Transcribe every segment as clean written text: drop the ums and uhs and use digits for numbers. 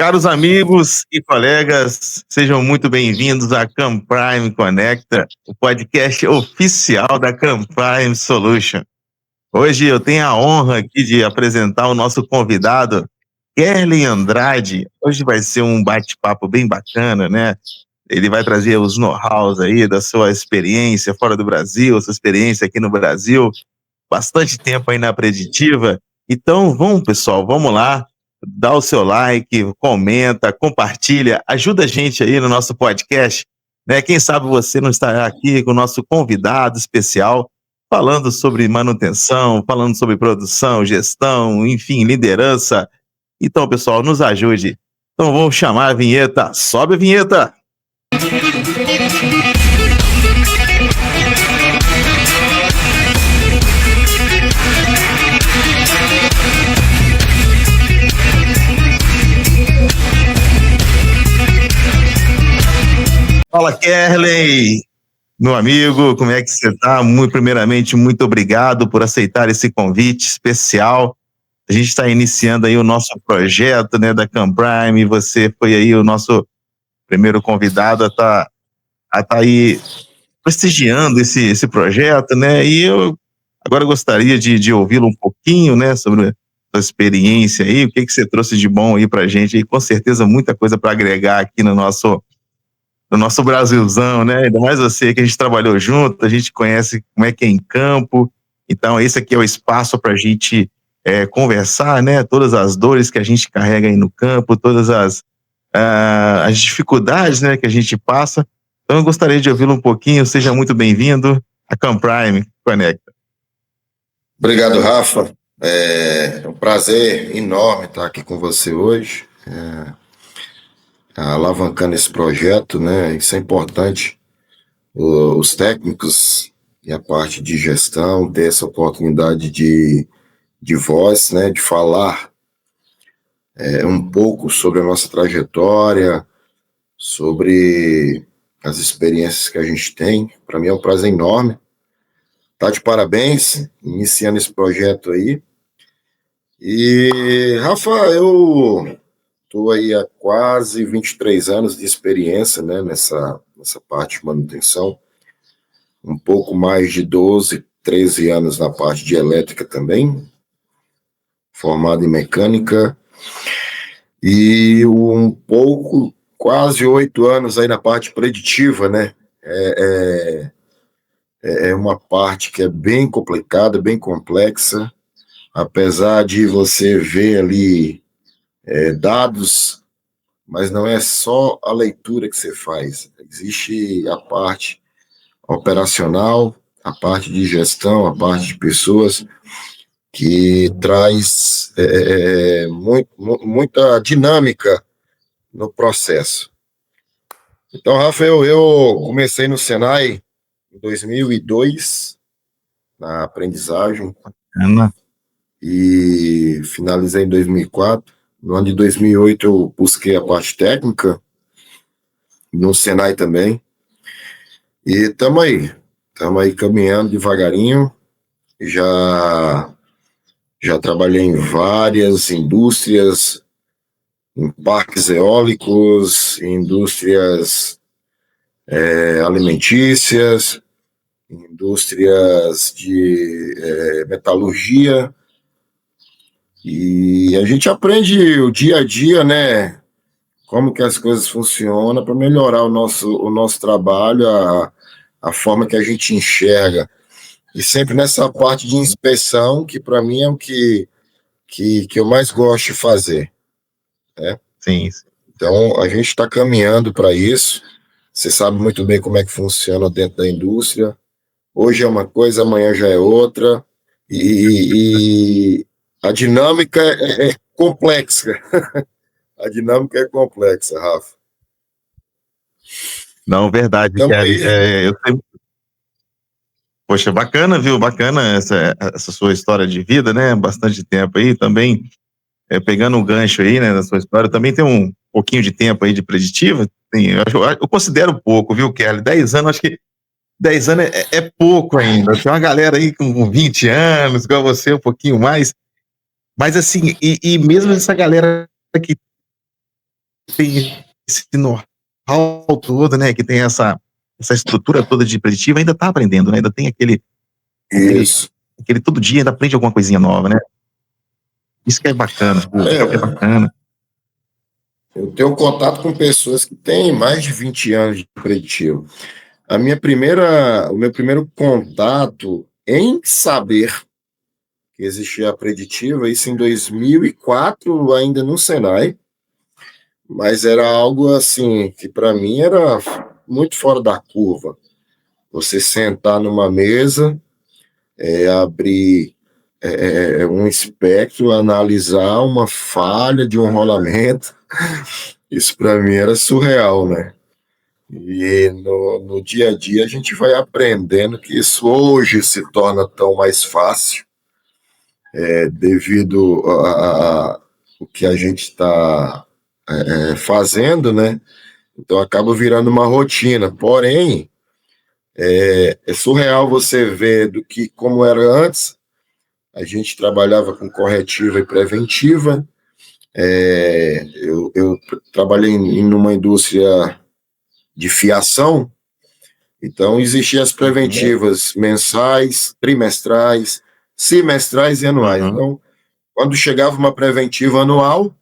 Caros amigos e colegas, sejam muito bem-vindos à Camprime Conecta, o podcast oficial da Camprime Solution. Hoje eu tenho a honra aqui de apresentar o nosso convidado, Kerlen Andrade. Hoje vai ser um bate-papo bem bacana, né? Ele vai trazer os know-hows aí da sua experiência fora do Brasil, sua experiência aqui no Brasil, bastante tempo aí na Preditiva. Então, vamos, pessoal, vamos lá. Dá o seu like, comenta, compartilha, ajuda a gente aí no nosso podcast, né? Quem sabe você não estará aqui com o nosso convidado especial, falando sobre manutenção, falando sobre produção, gestão, enfim, liderança. Então, pessoal, nos ajude. Então, vamos chamar a vinheta. Sobe a vinheta! Fala, Kerlen, meu amigo, como é que você está? Primeiramente, muito obrigado por aceitar esse convite especial. A gente está iniciando aí o nosso projeto, né, da Camprime, e você foi aí o nosso primeiro convidado a estar aí prestigiando esse projeto, né, e eu agora gostaria de ouvi-lo um pouquinho, né, sobre a sua experiência aí, o que você trouxe de bom aí para a gente, e com certeza muita coisa para agregar aqui no nosso Brasilzão, né? Ainda mais você que a gente trabalhou junto, a gente conhece como é que é em campo. Então, esse aqui é o espaço para a gente conversar, né? Todas as dores que a gente carrega aí no campo, todas as dificuldades, né, que a gente passa. Então, eu gostaria de ouvi-lo um pouquinho. Seja muito bem-vindo à Camprime Conecta. Obrigado, Rafa. É um prazer enorme estar aqui com você hoje. Alavancando esse projeto, né? Isso é importante, os técnicos e a parte de gestão ter essa oportunidade de voz, né? De falar um pouco sobre a nossa trajetória, sobre as experiências que a gente tem. Para mim é um prazer enorme. Tá de parabéns, iniciando esse projeto aí. E, Rafa, eu estou aí há quase 23 anos de experiência, né, nessa parte de manutenção, um pouco mais de 12, 13 anos na parte de elétrica também, formado em mecânica, e quase 8 anos aí na parte preditiva, né, é uma parte que é bem complicada, bem complexa, apesar de você ver ali dados, mas não é só a leitura que você faz, existe a parte operacional, a parte de gestão, a parte de pessoas, que traz muita dinâmica no processo. Então, Rafa, eu comecei no Senai em 2002, na aprendizagem, e finalizei em 2004. No ano de 2008 eu busquei a parte técnica, no Senai também, e estamos aí caminhando devagarinho. Já trabalhei em várias indústrias, em parques eólicos, em indústrias alimentícias, em indústrias de metalurgia, e a gente aprende o dia a dia, né, como que as coisas funcionam para melhorar o nosso trabalho, a forma que a gente enxerga. E sempre nessa parte de inspeção, que para mim é o que eu mais gosto de fazer, né? Sim. Então, a gente está caminhando para isso. Você sabe muito bem como é que funciona dentro da indústria. Hoje é uma coisa, amanhã já é outra. E a dinâmica é complexa. A dinâmica é complexa, Rafa. Não, verdade, Kerlen. Poxa, bacana, viu? Bacana essa sua história de vida, né? Bastante tempo aí também, pegando um gancho aí, né, na sua história. Também tem um pouquinho de tempo aí de preditiva. Eu considero pouco, viu, Kerlen? 10 anos, acho que 10 anos é pouco ainda. Tem uma galera aí com 20 anos, igual você, um pouquinho mais. Mas assim, e mesmo essa galera que tem esse know-how todo, né, que tem essa estrutura toda de preditiva, ainda está aprendendo, né, ainda tem aquele, Isso. aquele todo dia ainda aprende alguma coisinha nova, né? Isso que é bacana, isso que é É, bacana. eu tenho contato com pessoas que têm mais de 20 anos de preditivo. O meu primeiro contato em saber que existia a preditiva, isso em 2004, ainda no Senai, mas era algo assim que para mim era muito fora da curva. Você sentar numa mesa, abrir um espectro, analisar uma falha de um rolamento, isso para mim era surreal, né? E no dia a dia a gente vai aprendendo que isso hoje se torna tão mais fácil, devido a o que a gente está fazendo, né? Então acaba virando uma rotina. Porém, é surreal você ver do que como era antes. A gente trabalhava com corretiva e preventiva. Eu trabalhei numa indústria de fiação, então existiam as Uhum, preventivas mensais, trimestrais, semestrais e anuais. uhum, Então, quando chegava uma preventiva anual,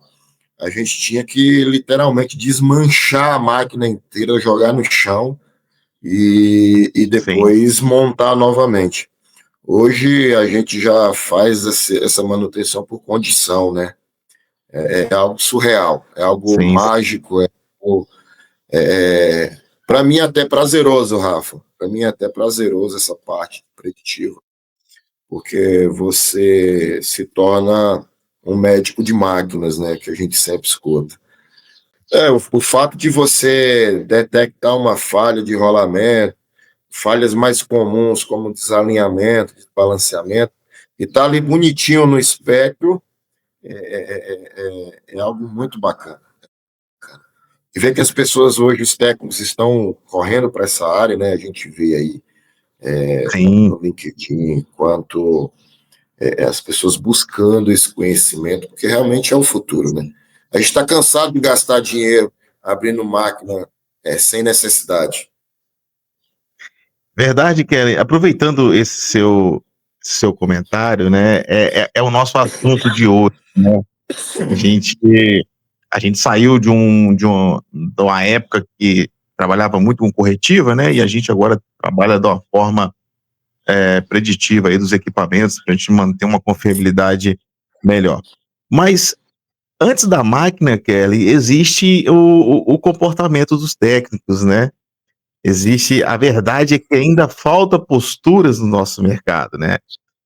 a gente tinha que literalmente desmanchar a máquina inteira, jogar no chão e sim, depois montar novamente. Hoje a gente já faz essa manutenção por condição, né? É algo surreal, é algo sim, mágico, para mim até prazeroso, Rafa. Para mim até prazeroso essa parte preditiva, porque você se torna um médico de máquinas, né? Que a gente sempre escuta. O fato de você detectar uma falha de rolamento, falhas mais comuns como desalinhamento, desbalanceamento, e tá ali bonitinho no espectro, é algo muito bacana. E ver que as pessoas hoje, os técnicos, estão correndo para essa área, né? A gente vê aí sim. no LinkedIn quanto as pessoas buscando esse conhecimento, porque realmente é o futuro, né? A gente está cansado de gastar dinheiro abrindo máquina sem necessidade. Verdade, Kelly. Aproveitando esse seu comentário, né? É o nosso assunto de hoje, né? A gente, a gente saiu de uma época que trabalhava muito com corretiva, né? E a gente agora trabalha de uma forma preditiva aí dos equipamentos para a gente manter uma confiabilidade melhor. Mas antes da máquina, Kelly, existe o comportamento dos técnicos, né? Existe, a verdade é que ainda falta posturas no nosso mercado, né?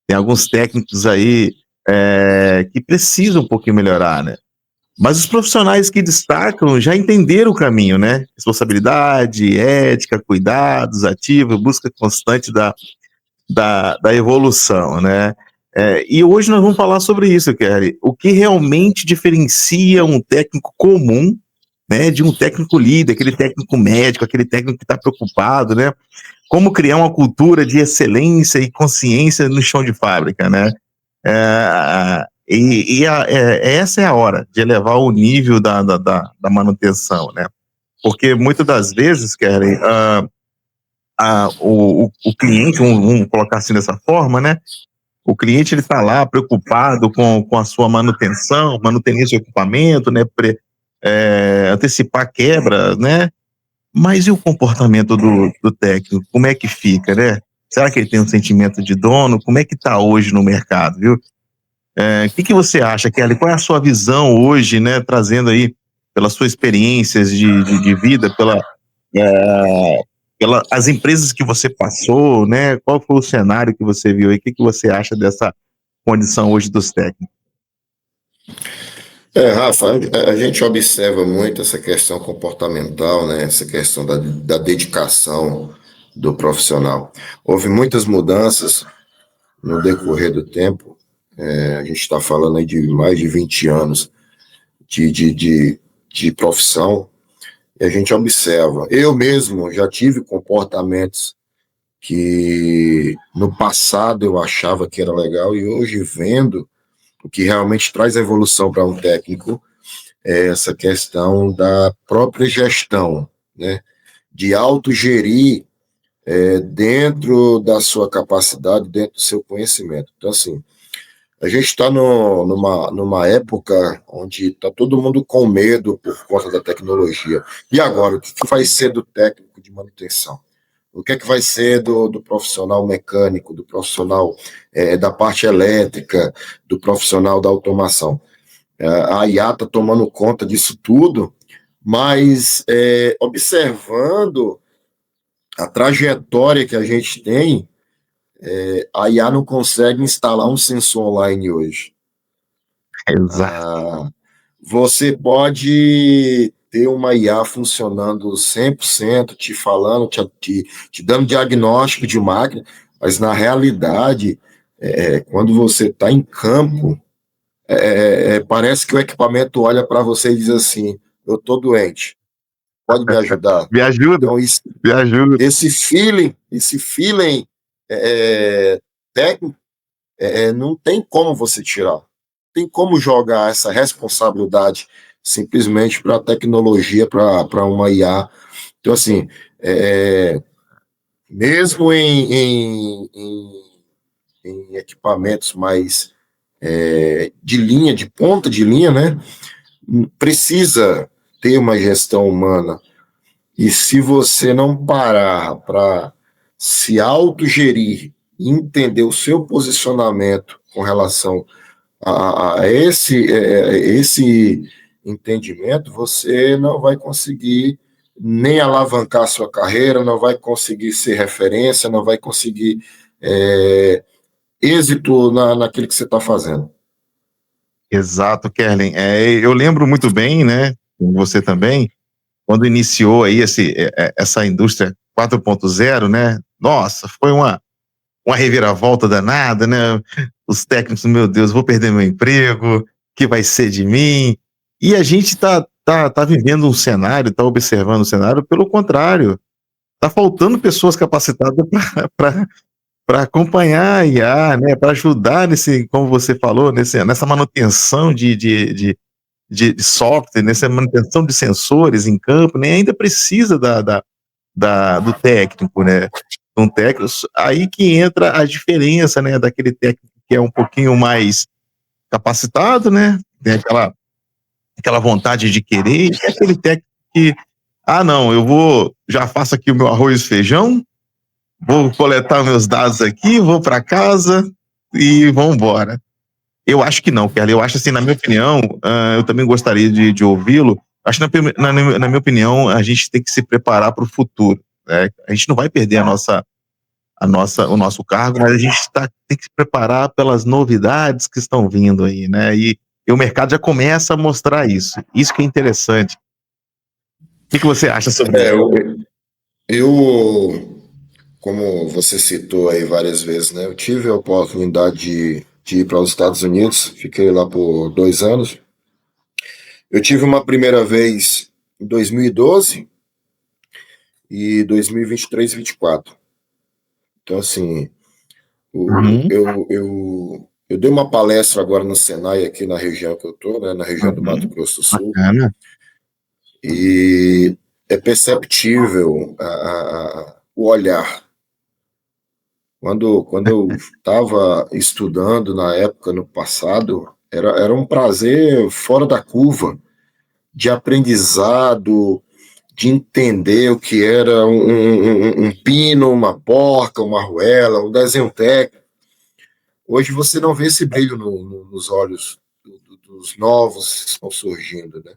Tem alguns técnicos aí que precisam um pouquinho melhorar, né? Mas os profissionais que destacam já entenderam o caminho, né? Responsabilidade, ética, cuidados, ativo, busca constante da evolução, né? E hoje nós vamos falar sobre isso, Kelly. O que realmente diferencia um técnico comum, né, de um técnico líder, aquele técnico médico, aquele técnico que está preocupado, né? Como criar uma cultura de excelência e consciência no chão de fábrica, né? Essa é a hora de elevar o nível da manutenção, né? Porque muitas das vezes, Kelly, o cliente, vamos colocar assim dessa forma, né? O cliente ele está lá preocupado com a sua manutenção, manter seu equipamento, né? Antecipar quebra, né? Mas e o comportamento do técnico? Como é que fica, né? Será que ele tem um sentimento de dono? Como é que está hoje no mercado, viu? O que você acha, Kelly? Qual é a sua visão hoje, né? Trazendo aí pelas suas experiências de vida, pela as empresas que você passou, né? Qual foi o cenário que você viu aí? O que você acha dessa condição hoje dos técnicos? Rafa, a gente observa muito essa questão comportamental, né? Essa questão da dedicação do profissional. Houve muitas mudanças no decorrer do tempo. A gente está falando aí de mais de 20 anos de, de, de, de profissão, e a gente observa. Eu mesmo já tive comportamentos que no passado eu achava que era legal, e hoje vendo o que realmente traz evolução para um técnico, é essa questão da própria gestão, né? De autogerir dentro da sua capacidade, dentro do seu conhecimento. Então, assim, a gente está numa época onde está todo mundo com medo por conta da tecnologia. E agora, o que vai ser do técnico de manutenção? O que é que vai ser do profissional mecânico, do profissional da parte elétrica, do profissional da automação? A IA está tomando conta disso tudo, mas observando a trajetória que a gente tem, a IA não consegue instalar um sensor online hoje. Exato. Você pode ter uma IA funcionando 100%, te falando, te dando diagnóstico de máquina, mas na realidade, quando você está em campo, parece que o equipamento olha para você e diz assim: eu estou doente, pode me ajudar? Me ajuda, Então, me ajuda. esse feeling técnico, não tem como você tirar. Tem como jogar essa responsabilidade simplesmente para a tecnologia, para uma IA. Então, assim, mesmo em equipamentos mais de linha, de ponta de linha, né, precisa ter uma gestão humana. E se você não parar para se autogerir, entender o seu posicionamento com relação a esse entendimento, você não vai conseguir nem alavancar sua carreira, não vai conseguir ser referência, não vai conseguir êxito naquilo que você está fazendo. Exato, Kerlen. Eu lembro muito bem, né, como você também, quando iniciou aí essa indústria 4.0, né? Nossa, foi uma reviravolta danada, né? Os técnicos, meu Deus, vou perder meu emprego, o que vai ser de mim? E a gente tá vivendo um cenário, tá observando um cenário, pelo contrário, tá faltando pessoas capacitadas para acompanhar a IA, né? Para ajudar nesse, como você falou, nessa manutenção de software, nessa manutenção de sensores em campo, né? Ainda precisa do técnico, né? Um técnico, aí que entra a diferença, né? Daquele técnico que é um pouquinho mais capacitado, né? Tem aquela vontade de querer, e aquele técnico que, não, já faço aqui o meu arroz e feijão, vou coletar meus dados aqui, vou para casa e vamos embora. Eu acho que não, Kelly. Eu acho assim, na minha opinião, eu também gostaria de ouvi-lo. Acho que, na minha opinião, a gente tem que se preparar para o futuro, né? A gente não vai perder o nosso cargo, mas a gente tem que se preparar pelas novidades que estão vindo aí, né? E o mercado já começa a mostrar isso. Isso que é interessante. O que você acha sobre isso? Eu, como você citou aí várias vezes, né? Eu tive a oportunidade de ir para os Estados Unidos, fiquei lá por 2 anos. Eu tive uma primeira vez em 2012 e 2023 e 2024. Então, assim, Uhum. eu dei uma palestra agora no Senai, aqui na região que eu estou, né? Na região do Mato Uhum. Grosso do Sul, Bacana. e é perceptível o olhar. Quando eu estava estudando na época, no passado, era um prazer fora da curva, de aprendizado, de entender o que era um pino, uma porca, uma arruela, um desenho técnico. Hoje você não vê esse brilho nos olhos dos novos que estão surgindo, né?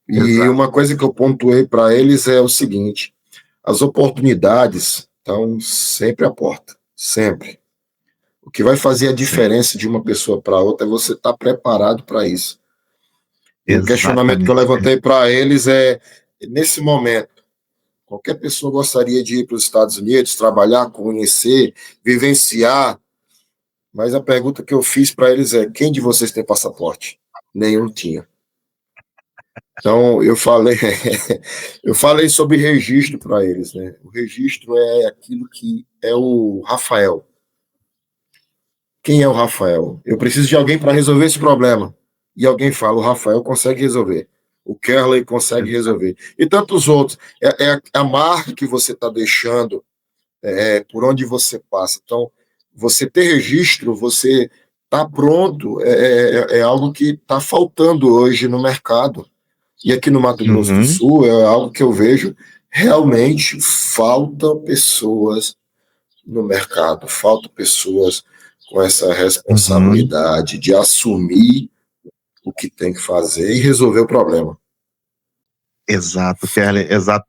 E Exato. uma coisa que eu pontuei para eles é o seguinte: as oportunidades estão sempre à porta, sempre. O que vai fazer a Sim, diferença de uma pessoa para outra é você estar preparado para isso. E o questionamento que eu exatamente. levantei para eles é: nesse momento, qualquer pessoa gostaria de ir para os Estados Unidos, trabalhar, conhecer, vivenciar, mas a pergunta que eu fiz para eles é: quem de vocês tem passaporte? Nenhum tinha. Então, eu falei sobre registro para eles, né? O registro é aquilo que é o Rafael. Quem é o Rafael? Eu preciso de alguém para resolver esse problema. e alguém fala, o Rafael consegue resolver, o Kerley consegue resolver, e tantos outros. É a marca que você está deixando por onde você passa. Então, você ter registro, você tá pronto, é algo que está faltando hoje no mercado. E aqui no Mato Grosso do Uhum, Sul é algo que eu vejo realmente faltam pessoas no mercado, faltam pessoas com essa uhum. responsabilidade de assumir o que tem que fazer e resolver o problema. Exato, Kelly, exato.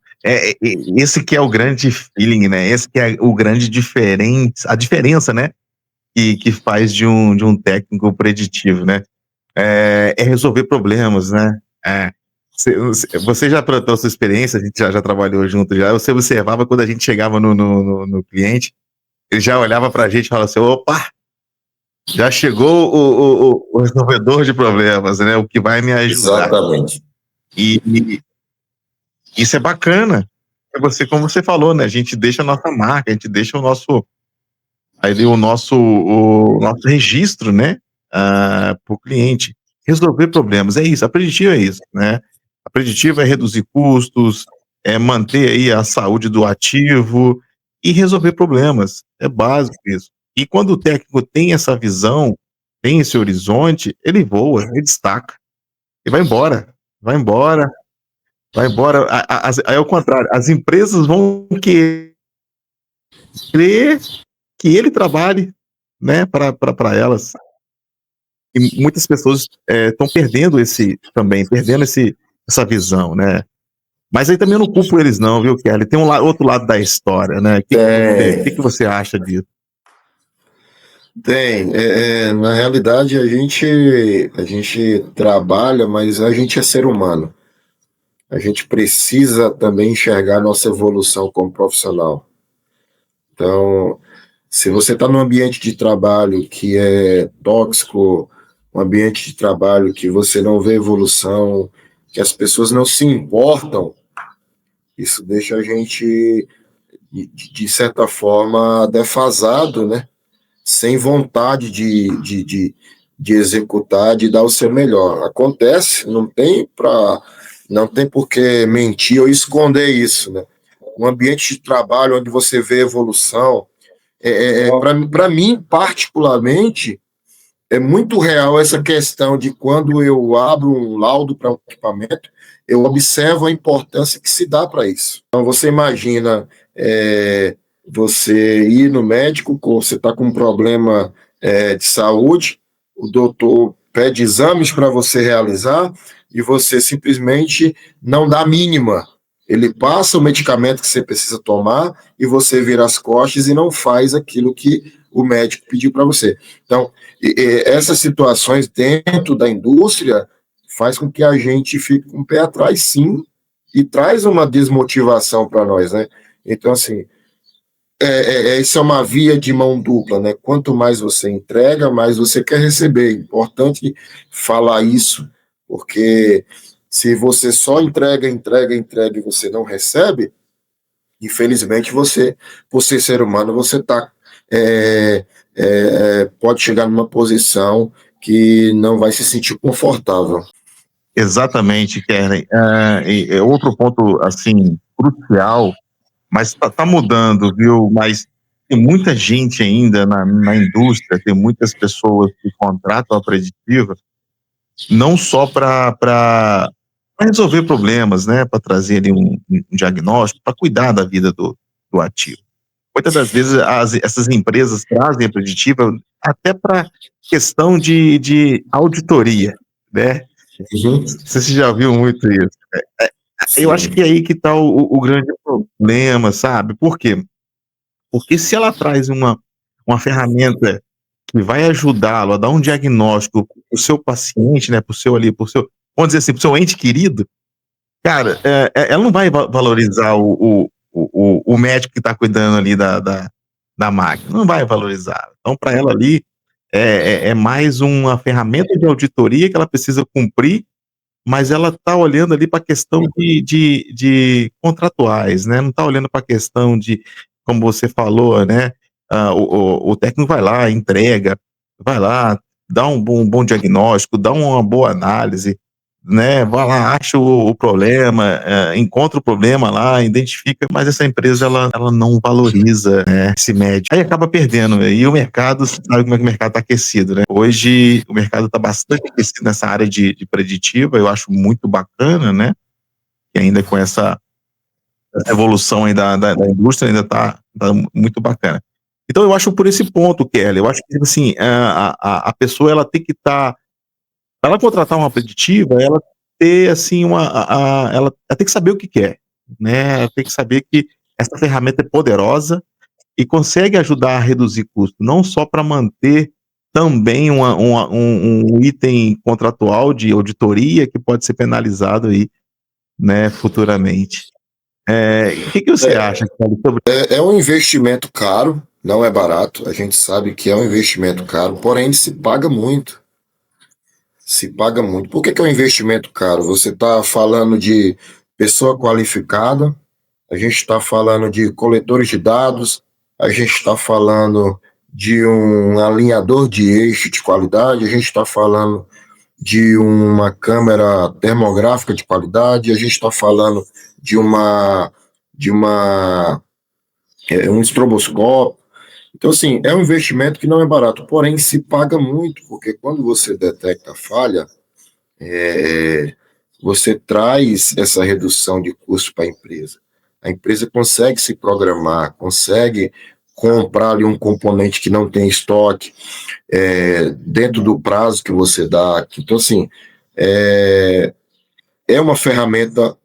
Esse que é o grande feeling, né? Esse que é o grande a diferença, né? Que faz de um técnico preditivo, né? É resolver problemas, né? É. Você já, pela sua experiência, a gente já trabalhou junto já, você observava quando a gente chegava no cliente, ele já olhava pra gente e falava assim, opa, já chegou o resolvedor de problemas, né? O que vai me ajudar. Exatamente. E isso é bacana. É você, como você falou, né? A gente deixa a nossa marca, a gente deixa o nosso registro, né? Para o cliente. Resolver problemas, é isso. A preditiva é isso, né? A preditiva é reduzir custos, é manter aí a saúde do ativo e resolver problemas. É básico isso. E quando o técnico tem essa visão, tem esse horizonte, ele voa, ele destaca. E vai embora. Vai embora, vai embora. Aí é o contrário, as empresas vão querer que ele trabalhe, né, para elas. E muitas pessoas estão perdendo essa visão, né? Mas aí também eu não culpo eles não, viu, Kelly? Tem outro lado da história, né? O que você acha disso? Tem. Na realidade, a gente trabalha, mas a gente é ser humano. A gente precisa também enxergar nossa evolução como profissional. Então, se você está num ambiente de trabalho que é tóxico, um ambiente de trabalho que você não vê evolução, que as pessoas não se importam, isso deixa a gente, de certa forma, defasado, né? Sem vontade de executar, de dar o seu melhor. Acontece, não tem por que mentir ou esconder isso, né? Um ambiente de trabalho onde você vê evolução, para mim, particularmente, é muito real essa questão de quando eu abro um laudo para um equipamento, eu observo a importância que se dá para isso. Então, você imagina você ir no médico, você está com um problema de saúde, o doutor pede exames para você realizar e você simplesmente não dá a mínima. Ele passa o medicamento que você precisa tomar e você vira as costas e não faz aquilo que o médico pediu para você. Então, essas situações dentro da indústria faz com que a gente fique com o pé atrás, sim, e traz uma desmotivação para nós, né? Então, assim, isso é uma via de mão dupla, né? Quanto mais você entrega, mais você quer receber. É importante falar isso, porque se você só entrega, entrega, entrega e você não recebe, infelizmente você, por ser ser humano, você pode chegar numa posição que não vai se sentir confortável. Exatamente, Kelly. E outro ponto, assim, crucial, mas tá mudando, viu? Mas tem muita gente ainda na indústria, tem muitas pessoas que contratam a preditiva não só para resolver problemas, né, para trazer ali um diagnóstico, para cuidar da vida do ativo. Muitas das vezes essas empresas trazem a preditiva até para questão de auditoria, né? Uhum. Você já viu muito isso. Eu acho que Sim. é aí que está o grande problema, sabe? Por quê? Porque se ela traz uma ferramenta que vai ajudá-lo a dar um diagnóstico para o seu paciente, né, para o seu ali, para o seu, vamos dizer assim, para o seu ente querido, cara, ela não vai valorizar o médico que está cuidando ali da máquina, não vai valorizar. Então, para ela ali, é mais uma ferramenta de auditoria que ela precisa cumprir, mas ela está olhando ali para a questão de contratuais, né? Não está olhando para a questão de, como você falou, né? O técnico vai lá, entrega, vai lá, dá um bom diagnóstico, dá uma boa análise, né? Vai lá, acha o problema, encontra o problema lá, identifica, mas essa empresa ela não valoriza, né, esse médico. Aí acaba perdendo. E o mercado, você sabe como é que o mercado está aquecido, né? Hoje o mercado está bastante aquecido nessa área de preditiva, eu acho muito bacana, né? E ainda com essa evolução aí da indústria ainda tá muito bacana. Então eu acho por esse ponto, Kelly, eu acho que assim, a pessoa ela tem que estar, para ela contratar uma preditiva, ela ter assim ela tem que saber o que quer, né? Ela tem que saber que essa ferramenta é poderosa e consegue ajudar a reduzir custo, não só para manter também um item contratual de auditoria que pode ser penalizado aí, né, futuramente. O que você acha, Kelly, sobre... É um investimento caro, não é barato. A gente sabe que é um investimento caro, porém se paga muito. Se paga muito. Por que é um investimento caro? Você está falando de pessoa qualificada, a gente está falando de coletores de dados, a gente está falando de um alinhador de eixo de qualidade, a gente está falando de uma câmera termográfica de qualidade, a gente está falando de um estroboscópio. Então, assim, é um investimento que não é barato, porém se paga muito, porque quando você detecta a falha, você traz essa redução de custo para a empresa. A empresa consegue se programar, consegue comprar ali um componente que não tem estoque, dentro do prazo que você dá. Então, assim, é uma ferramenta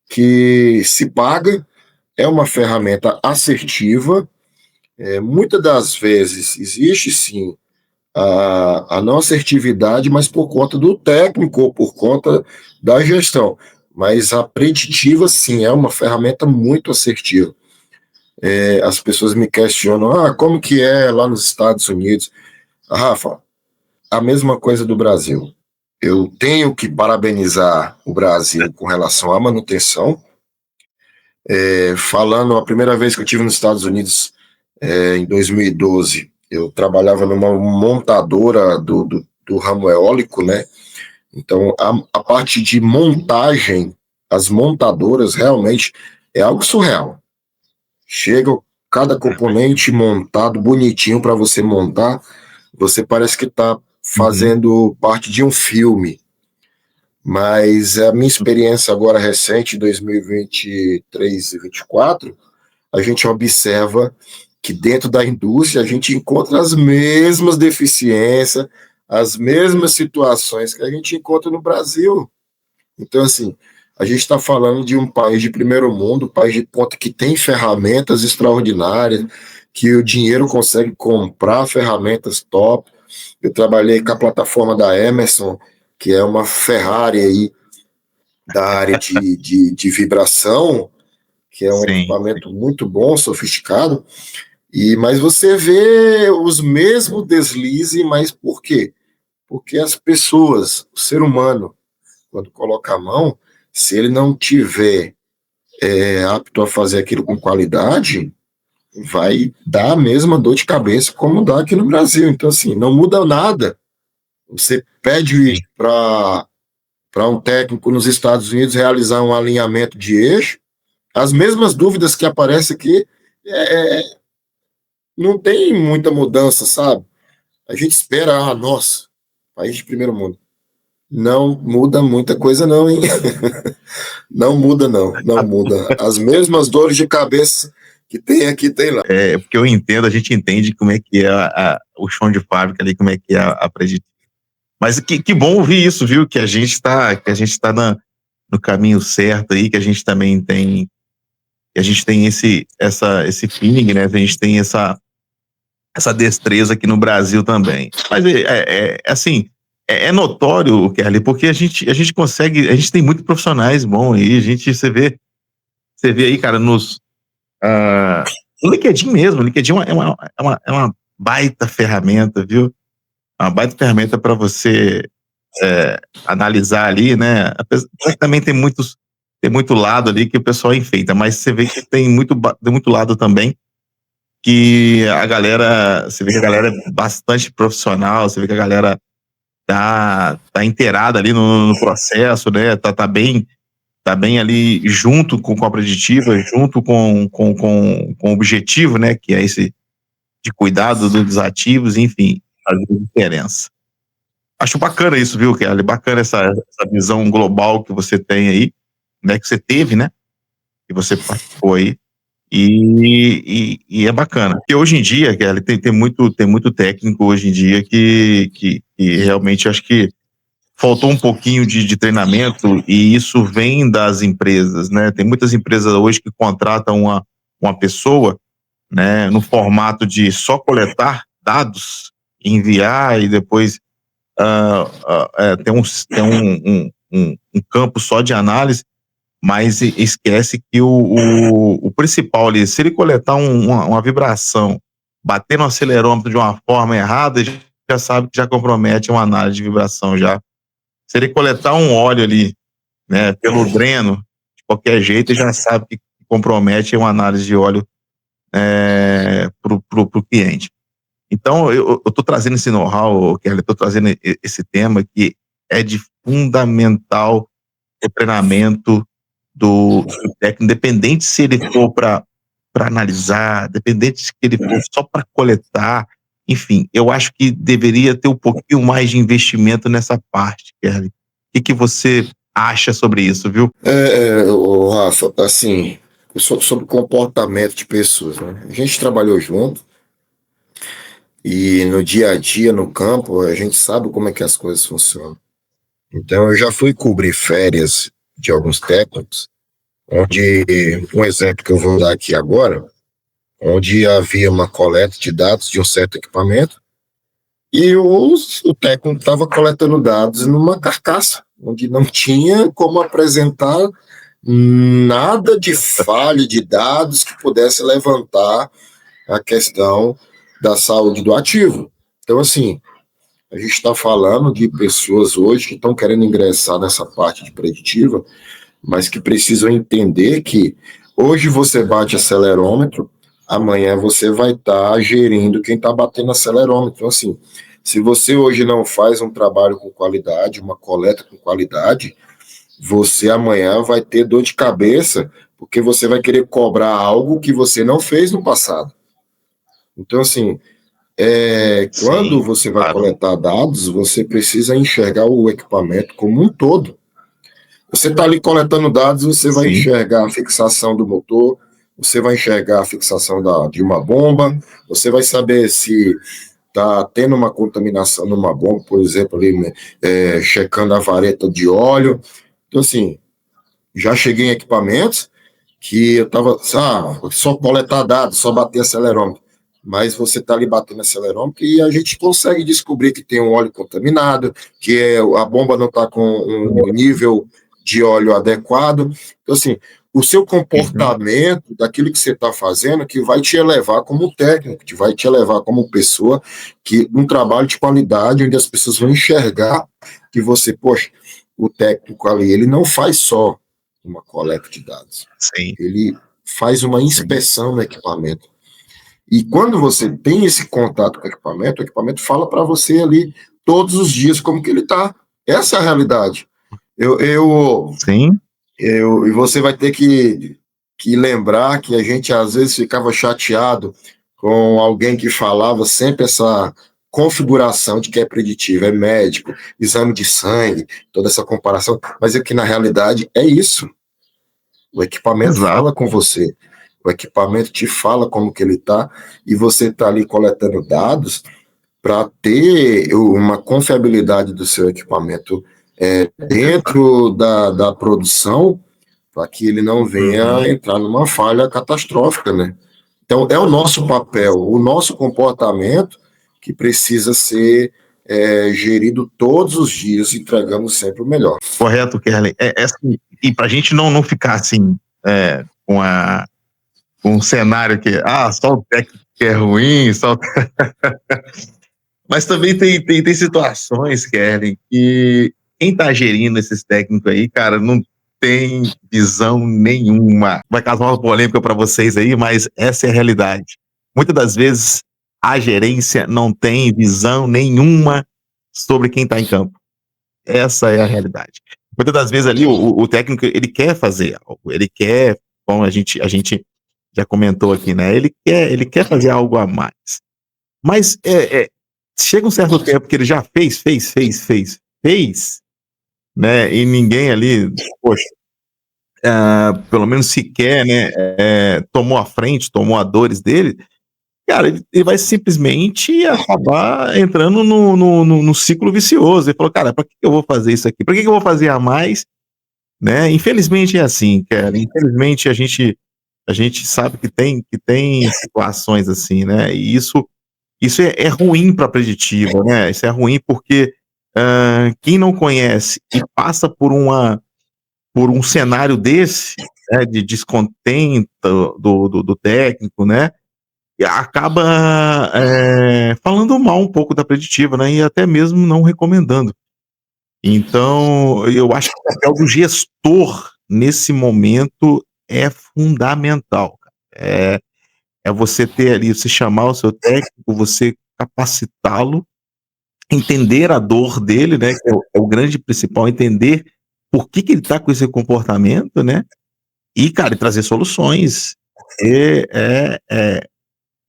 que se paga, é uma ferramenta assertiva. Muitas das vezes existe sim a não assertividade, mas por conta do técnico ou por conta da gestão. Mas a preditiva, sim, é uma ferramenta muito assertiva. As pessoas me questionam, como que é lá nos Estados Unidos? Rafa, a mesma coisa do Brasil. Eu tenho que parabenizar o Brasil com relação à manutenção. Falando, a primeira vez que eu estive nos Estados Unidos, em 2012, eu trabalhava numa montadora do ramo eólico, né? Então, a parte de montagem, as montadoras realmente é algo surreal. Chega cada componente montado bonitinho para você montar, você parece que está fazendo parte de um filme. Mas a minha experiência agora recente, 2023 e 2024, a gente observa que dentro da indústria a gente encontra as mesmas deficiências, as mesmas situações que a gente encontra no Brasil. Então, assim, a gente está falando de um país de primeiro mundo, um país de ponta que tem ferramentas extraordinárias, que o dinheiro consegue comprar ferramentas top. Eu trabalhei com a plataforma da Emerson, que é uma Ferrari aí da área de vibração, que é um equipamento muito bom, sofisticado, mas você vê os mesmos deslizes, mas por quê? Porque as pessoas, o ser humano, quando coloca a mão, se ele não tiver apto a fazer aquilo com qualidade, vai dar a mesma dor de cabeça como dá aqui no Brasil. Então, assim, não muda nada. Você pede para um técnico nos Estados Unidos realizar um alinhamento de eixo, as mesmas dúvidas que aparecem aqui, não tem muita mudança, sabe? A gente espera, nossa, país de primeiro mundo. Não muda muita coisa não, hein? Não muda não muda. As mesmas dores de cabeça que tem aqui, tem lá. Porque a gente entende como é que é o chão de fábrica ali, como é que é a preditiva. Mas que bom ouvir isso, viu? Que a gente tá no caminho certo aí, que a gente também tem, que a gente tem esse feeling, né? A gente tem essa destreza aqui no Brasil também. Mas assim, é notório, Kelly, porque a gente consegue, a gente tem muitos profissionais bons aí, você vê aí, cara, no LinkedIn mesmo, o LinkedIn é uma baita ferramenta, viu? Uma baita ferramenta para você analisar ali, né? Apesar que também tem muito lado ali que o pessoal enfeita, mas você vê que tem muito lado também que a galera, você vê que a galera é bastante profissional, você vê que a galera tá inteirada ali no processo, né? Tá bem ali junto com a preditiva, junto com o objetivo, né? Que é esse de cuidado dos ativos, enfim, faz diferença. Acho bacana isso, viu, Kelly? Bacana essa visão global que você tem aí, né? Que você teve, né? Que você participou aí. E é bacana. Porque hoje em dia, Kelly, tem muito técnico hoje em dia que realmente acho que faltou um pouquinho de treinamento, e isso vem das empresas, né? Tem muitas empresas hoje que contratam uma pessoa, né, no formato de só coletar dados, enviar e depois tem um campo só de análise, mas esquece que o principal ali, se ele coletar uma vibração, bater no acelerômetro de uma forma errada, já sabe que já compromete uma análise de vibração já. Se ele coletar um óleo ali, né, pelo dreno, de qualquer jeito, ele já sabe que compromete uma análise de óleo pro cliente. Então, eu tô trazendo esse know-how, Kelly, tô trazendo esse tema que é de fundamental o treinamento do técnico, independente se ele for para analisar, independente se ele for só para coletar, enfim, eu acho que deveria ter um pouquinho mais de investimento nessa parte, Kelly. O que você acha sobre isso, viu? Rafa, assim, sobre comportamento de pessoas, né? A gente trabalhou junto e no dia a dia, no campo, a gente sabe como é que as coisas funcionam. Então, eu já fui cobrir férias de alguns técnicos, onde, um exemplo que eu vou dar aqui agora, onde havia uma coleta de dados de um certo equipamento e o técnico estava coletando dados numa carcaça, onde não tinha como apresentar nada de falha de dados que pudesse levantar a questão da saúde do ativo. Então, assim, a gente está falando de pessoas hoje que estão querendo ingressar nessa parte de preditiva, mas que precisam entender que hoje você bate acelerômetro, amanhã você vai estar gerindo quem está batendo acelerômetro. Então, assim, se você hoje não faz um trabalho com qualidade, uma coleta com qualidade, você amanhã vai ter dor de cabeça, porque você vai querer cobrar algo que você não fez no passado. Então, assim, quando Sim, você vai claro. coletar dados, você precisa enxergar o equipamento como um todo. Você está ali coletando dados, você vai Sim. enxergar a fixação do motor, você vai enxergar a fixação de uma bomba, você vai saber se está tendo uma contaminação numa bomba, por exemplo, ali, checando a vareta de óleo. Então, assim, já cheguei em equipamentos que eu estava, só coletar dados, só bater acelerômetro. Mas você está ali batendo acelerômetro e a gente consegue descobrir que tem um óleo contaminado, que a bomba não está com um nível de óleo adequado. Então, assim, o seu comportamento daquilo que você está fazendo que vai te elevar como técnico, que vai te elevar como pessoa, que um trabalho de qualidade, onde as pessoas vão enxergar que você, poxa, o técnico ali, ele não faz só uma coleta de dados. Sim. Ele faz uma inspeção no equipamento. E quando você tem esse contato com o equipamento fala para você ali todos os dias como que ele está. Essa é a realidade. Sim. E você vai ter que lembrar que a gente às vezes ficava chateado com alguém que falava sempre essa configuração de que é preditivo, é médico, exame de sangue, toda essa comparação, mas é que na realidade é isso. O equipamento fala com você, o equipamento te fala como que ele está, e você está ali coletando dados para ter uma confiabilidade do seu equipamento dentro da produção, para que ele não venha entrar numa falha catastrófica, né? Então, é o nosso papel, o nosso comportamento que precisa ser gerido todos os dias, entregando sempre o melhor. Correto, Kelly. Assim, e para a gente não ficar assim, com um cenário que, só o técnico que é ruim, só... Mas também tem situações, Kelly, que quem tá gerindo esses técnicos aí, cara, não tem visão nenhuma. Vai causar uma polêmica para vocês aí, mas essa é a realidade. muitas das vezes a gerência não tem visão nenhuma sobre quem está em campo. Essa é a realidade. Muitas das vezes ali o técnico ele quer fazer algo, ele quer, como a gente já comentou aqui, né? Ele quer fazer algo a mais. Mas chega um certo tempo que ele já fez, né? E ninguém ali, poxa, pelo menos sequer, né? Tomou a frente, tomou a dores dele. Cara, ele vai simplesmente acabar entrando no ciclo vicioso. Ele falou, cara, pra que eu vou fazer isso aqui? Pra que eu vou fazer a mais? Né? Infelizmente é assim, cara. Infelizmente a gente sabe que tem situações assim, né? E isso é ruim para a preditiva, né? Isso é ruim porque quem não conhece e passa por um cenário desse, né, de descontento do técnico, né? E acaba falando mal um pouco da preditiva, né? E até mesmo não recomendando. Então, eu acho que o papel do gestor nesse momento é fundamental. É você ter ali, você chamar o seu técnico, você capacitá-lo, entender a dor dele, né? Que é o grande principal, entender por que ele está com esse comportamento, né? E, cara, trazer soluções.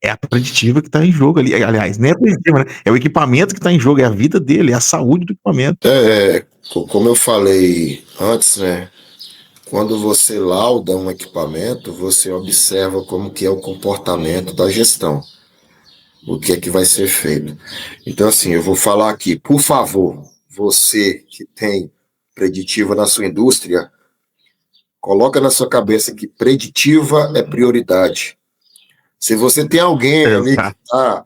É a preditiva que está em jogo ali. Aliás, nem é a preditiva, né? É o equipamento que está em jogo, é a vida dele, é a saúde do equipamento. Como eu falei antes, né? Quando você lauda um equipamento, você observa como que é o comportamento da gestão, o que é que vai ser feito. Então, assim, eu vou falar aqui, por favor, você que tem preditiva na sua indústria, coloca na sua cabeça que preditiva é prioridade. Se você tem alguém ali que está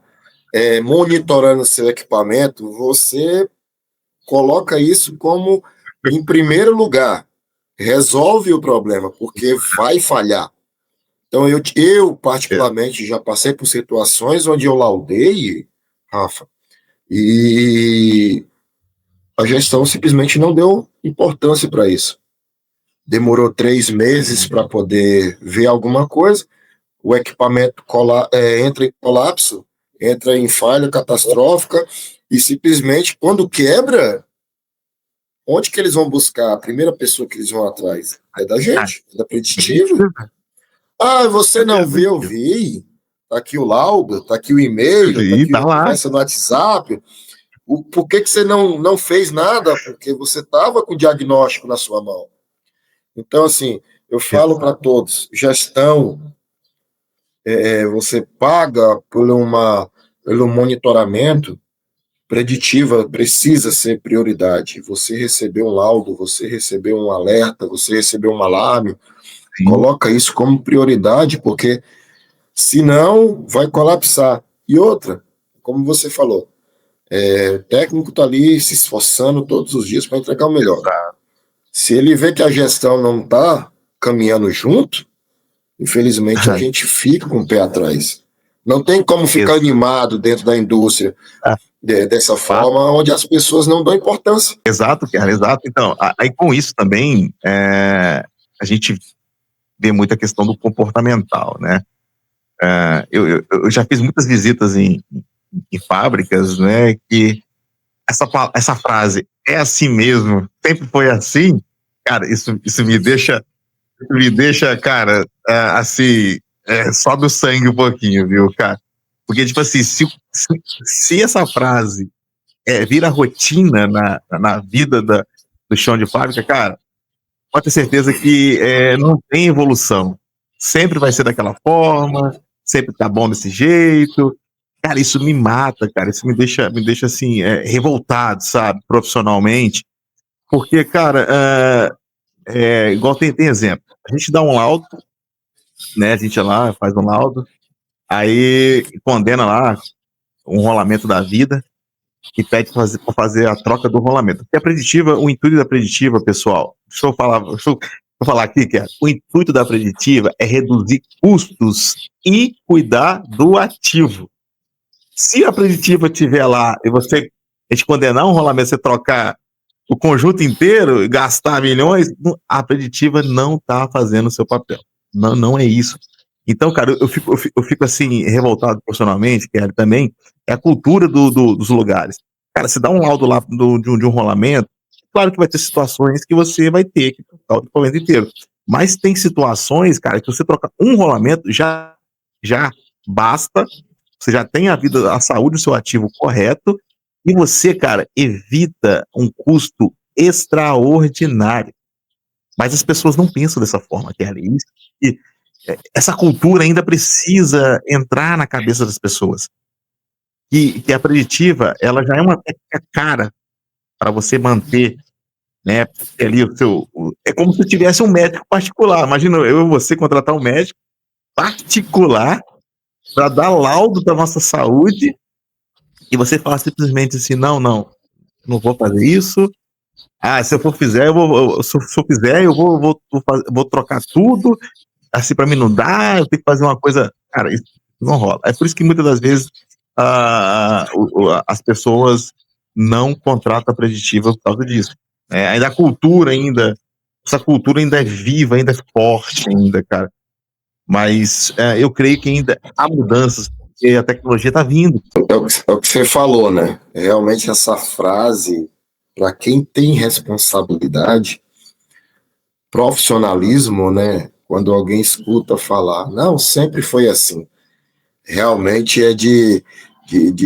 monitorando seu equipamento, você coloca isso como em primeiro lugar. Resolve o problema, porque vai falhar. Então, eu particularmente, já passei por situações onde eu laudei, Rafa, e a gestão simplesmente não deu importância para isso. Demorou 3 meses para poder ver alguma coisa, o equipamento entra em colapso, entra em falha catastrófica, e simplesmente, quando quebra, onde que eles vão buscar? A primeira pessoa que eles vão atrás é da gente, é da preditiva. Você não viu? Eu vi. Tá aqui o laudo, tá aqui o e-mail, tá aqui a conversa no WhatsApp. Por que você não fez nada? Porque você estava com o diagnóstico na sua mão. Então, assim, eu falo para todos, gestão, você paga pelo monitoramento, preditiva precisa ser prioridade. Você recebeu um laudo, você recebeu um alerta, você recebeu um alarme, coloca isso como prioridade, porque senão vai colapsar. E outra, como você falou, o técnico está ali se esforçando todos os dias para entregar o melhor. Se ele vê que a gestão não está caminhando junto, infelizmente a gente fica com o pé atrás. Não tem como ficar animado dentro da indústria dessa forma, onde as pessoas não dão importância. Exato, cara, exato. Então, aí com isso também, a gente vê muita questão do comportamental, né? Eu já fiz muitas visitas em fábricas, né, que essa frase, é assim mesmo, sempre foi assim, cara, isso me deixa, cara, assim, sobe o sangue um pouquinho, viu, cara? Porque, tipo assim, se essa frase vira rotina na vida do chão de fábrica, cara, pode ter certeza que não tem evolução. Sempre vai ser daquela forma, sempre tá bom desse jeito. Cara, isso me mata, cara. Isso me deixa assim, revoltado, sabe, profissionalmente. Porque, cara, igual tem exemplo. A gente dá um laudo, né? A gente lá faz um laudo, aí condena lá um rolamento da vida e pede para fazer a troca do rolamento. Porque a preditiva, o intuito da preditiva, pessoal, deixa eu falar aqui, que o intuito da preditiva é reduzir custos e cuidar do ativo. Se a preditiva estiver lá e a gente condenar um rolamento, você trocar o conjunto inteiro e gastar milhões, a preditiva não está fazendo o seu papel. Não é isso. Então, cara, eu fico assim, revoltado profissionalmente, Kelly, também, é a cultura dos lugares. Cara, você dá um laudo lá de um rolamento, claro que vai ter situações que você vai ter que trocar o equipamento inteiro. Mas tem situações, cara, que você trocar um rolamento já basta, você já tem a saúde do seu ativo correto, e você, cara, evita um custo extraordinário. Mas as pessoas não pensam dessa forma, Kelly. E essa cultura ainda precisa entrar na cabeça das pessoas. Que a preditiva, ela já é uma técnica cara para você manter, né, ali é como se tivesse um médico particular. Imagina eu e você contratar um médico particular para dar laudo da nossa saúde e você fala simplesmente assim: "Não, não, não vou fazer isso. Ah, se eu for fizer, se eu fizer, eu vou trocar tudo. Assim, pra mim não dá, eu tenho que fazer uma coisa". Cara, isso não rola. É por isso que muitas das vezes as pessoas não contratam a preditiva por causa disso. Ainda a cultura ainda, essa cultura ainda é viva, ainda é forte ainda, cara. Mas eu creio que ainda há mudanças, porque a tecnologia tá vindo. É o que você falou, né? Realmente essa frase, para quem tem responsabilidade, profissionalismo, né? Quando alguém escuta falar, não, sempre foi assim. Realmente é de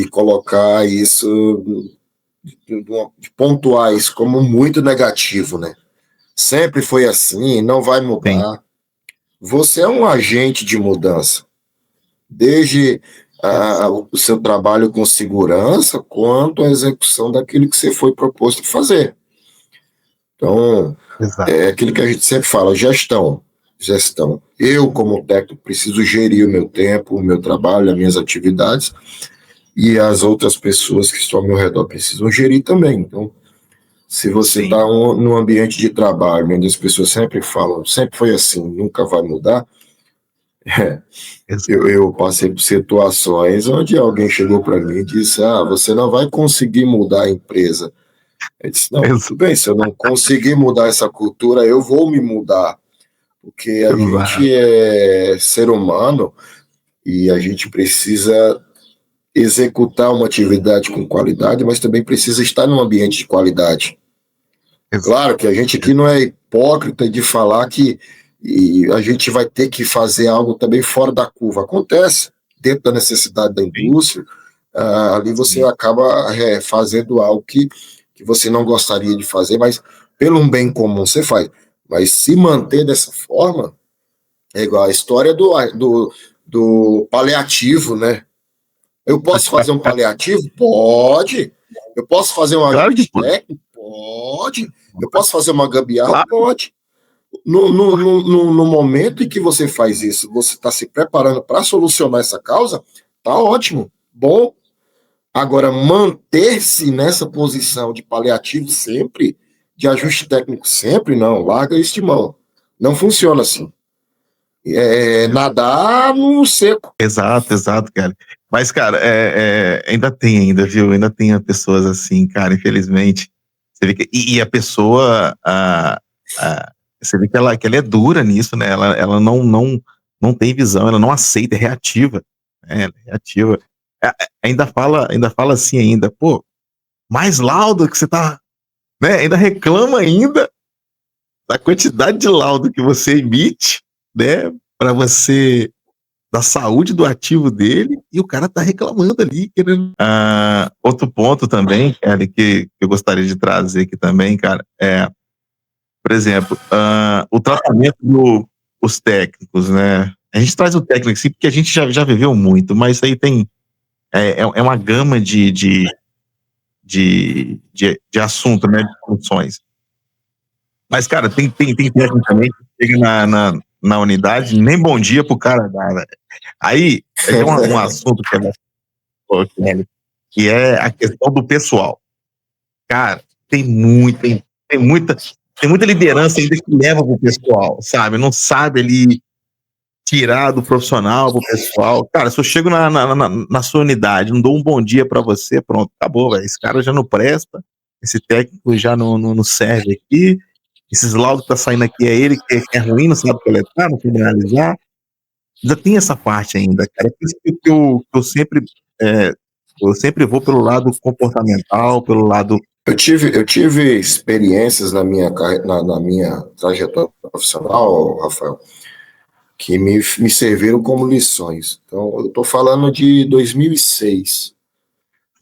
colocar isso, de pontuar isso como muito negativo, né? Sempre foi assim, não vai Sim, mudar. Você é um agente de mudança, desde o seu trabalho com segurança, quanto a execução daquilo que você foi proposto fazer. Então, exato. é aquilo que a gente sempre fala, gestão. Gestão. Eu, como técnico, preciso gerir o meu tempo, o meu trabalho, as minhas atividades, e as outras pessoas que estão ao meu redor precisam gerir também. Então, se você está Sim, num ambiente de trabalho onde as pessoas sempre falam, sempre foi assim, nunca vai mudar, exato. eu passei por situações onde alguém chegou para mim e disse: Ah, você não vai conseguir mudar a empresa. Eu disse: Não, Exa tudo bem, se eu não conseguir mudar essa cultura, eu vou me mudar, porque a exato. gente é ser humano e a gente precisa executar uma atividade com qualidade, mas também precisa estar num ambiente de qualidade. Exato. Claro que a gente aqui não é hipócrita de falar que a gente vai ter que fazer algo também fora da curva. Acontece, dentro da necessidade da Sim, indústria, ali você sim. acaba fazendo algo que você não gostaria de fazer, mas pelo um bem comum você faz. Mas se manter dessa forma, é igual a história do paliativo, né? Eu posso fazer um paliativo? Pode. Eu posso fazer um Claro que ajuste pode. técnico? Pode. Eu posso fazer uma gambiarra? Claro. Pode. No momento em que você faz isso, você está se preparando para solucionar essa causa, tá ótimo, bom. Agora, manter-se nessa posição de paliativo sempre, de ajuste técnico sempre, não, larga isso de mão. Não funciona assim. É nadar no seco. Exato, exato, cara. Mas, cara, ainda tem ainda, viu? Ainda tem pessoas assim, cara, infelizmente. Você vê e a pessoa, você vê que ela é dura nisso, né? Ela não tem visão, ela não aceita, é reativa, né? Ela é reativa. Ainda fala assim ainda, pô, mais laudo que você tá, né? Ainda reclama ainda da quantidade de laudo que você emite, né? Para você da saúde do ativo dele e o cara tá reclamando ali, querendo. Outro ponto também, cara, que eu gostaria de trazer aqui também, cara, por exemplo, o tratamento dos técnicos, né? A gente traz o técnico sim, porque a gente já viveu muito, mas aí tem é uma gama de assunto, né? De funções. Mas, cara, tem técnico também que chega na unidade, nem bom dia pro cara dar, né? Aí, tem um assunto que é Ô, Kelly, que é a questão do pessoal. Cara, tem muito, tem muita, tem muita liderança ainda que leva pro pessoal, sabe? Não sabe ali tirar do profissional pro pessoal. Cara, se eu chego na sua unidade, não dou um bom dia pra você, pronto, acabou, velho. Esse cara já não presta, esse técnico já não serve aqui, esses laudos que tá saindo aqui é ele que é ruim, não sabe coletar, não sabe analisar. ainda tem essa parte ainda, cara. É por isso que eu sempre vou pelo lado comportamental, pelo lado. Eu tive experiências na minha trajetória profissional, Rafael, que me serviram como lições. Então, eu estou falando de 2006.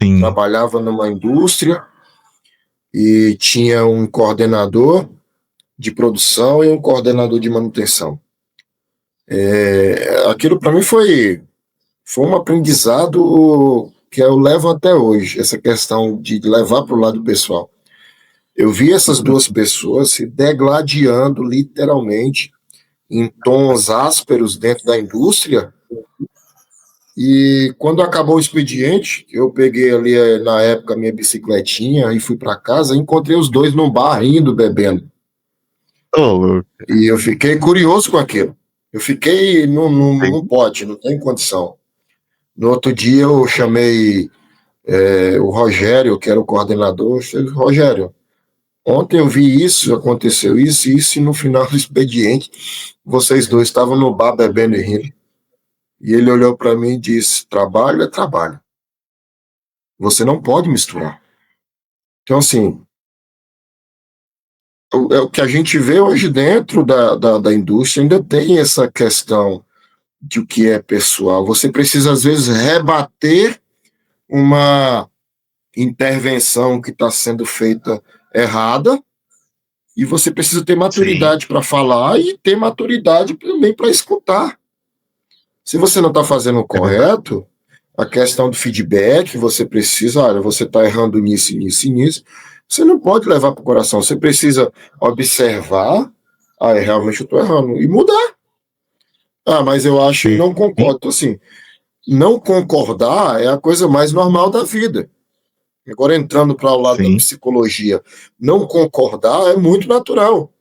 Sim, Trabalhava numa indústria e tinha um coordenador de produção e um coordenador de manutenção. Aquilo para mim foi um aprendizado que eu levo até hoje, essa questão de levar para o lado pessoal. Eu vi essas duas pessoas se degladiando literalmente em tons ásperos dentro da indústria. E quando acabou o expediente, eu peguei ali na época minha bicicletinha e fui para casa, encontrei os dois num bar rindo, bebendo. oh, E eu fiquei curioso com aquilo. Eu fiquei, não, não, sim, não pode, não tem condição. No outro dia eu chamei o Rogério, que era o coordenador, eu falei, Rogério, ontem eu vi isso, aconteceu isso, e no final do expediente, vocês dois estavam no bar bebendo e rindo. E ele olhou para mim e disse: trabalho é trabalho. Você não pode misturar. Então, assim, o que a gente vê hoje dentro da indústria ainda tem essa questão de o que é pessoal. Você precisa, às vezes, rebater uma intervenção que está sendo feita errada, e você precisa ter sim, maturidade para falar e ter maturidade também para escutar. Se você não está fazendo o é verdade. correto, a questão do feedback, você precisa, olha, você está errando nisso, nisso e nisso, você não pode levar para o coração, você precisa observar, realmente eu estou errando, e mudar. Mas eu acho, Sim, não concordo. Então, assim, não concordar é a coisa mais normal da vida. Agora, entrando para o lado da sim. psicologia, não concordar é muito natural.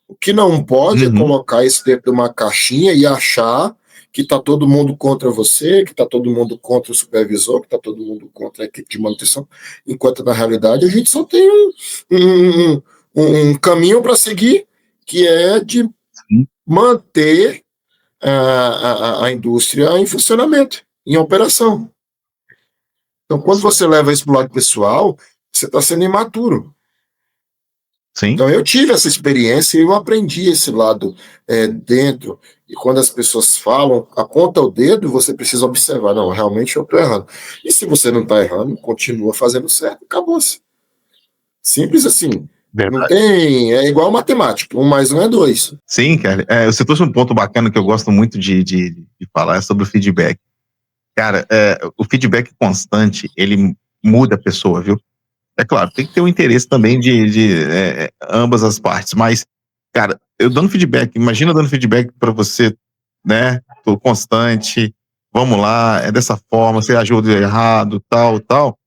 O que não pode é Uhum, colocar isso dentro de uma caixinha e achar que está todo mundo contra você, que está todo mundo contra o supervisor, que está todo mundo contra a equipe de manutenção, enquanto na realidade a gente só tem um, um, um caminho para seguir, que é de sim, manter a indústria em funcionamento, em operação. Então, quando você leva isso para o lado pessoal, você está sendo imaturo. sim. Então, eu tive essa experiência e eu aprendi esse lado dentro. E quando as pessoas falam, aponta o dedo, você precisa observar. Não, realmente eu estou errando. E se você não está errando, continua fazendo certo, acabou-se. Simples assim. Não Verdade. tem. É igual matemática. 1 mais 1 é 2. Sim, cara. Você trouxe um ponto bacana que eu gosto muito de falar, é sobre o feedback. Cara, o feedback constante, ele muda a pessoa, viu? É claro, tem que ter um interesse também de ambas as partes, mas, cara, eu dando feedback, imagina dando feedback para você, né? Tô constante, vamos lá, é dessa forma, você agiu errado, tal, tal.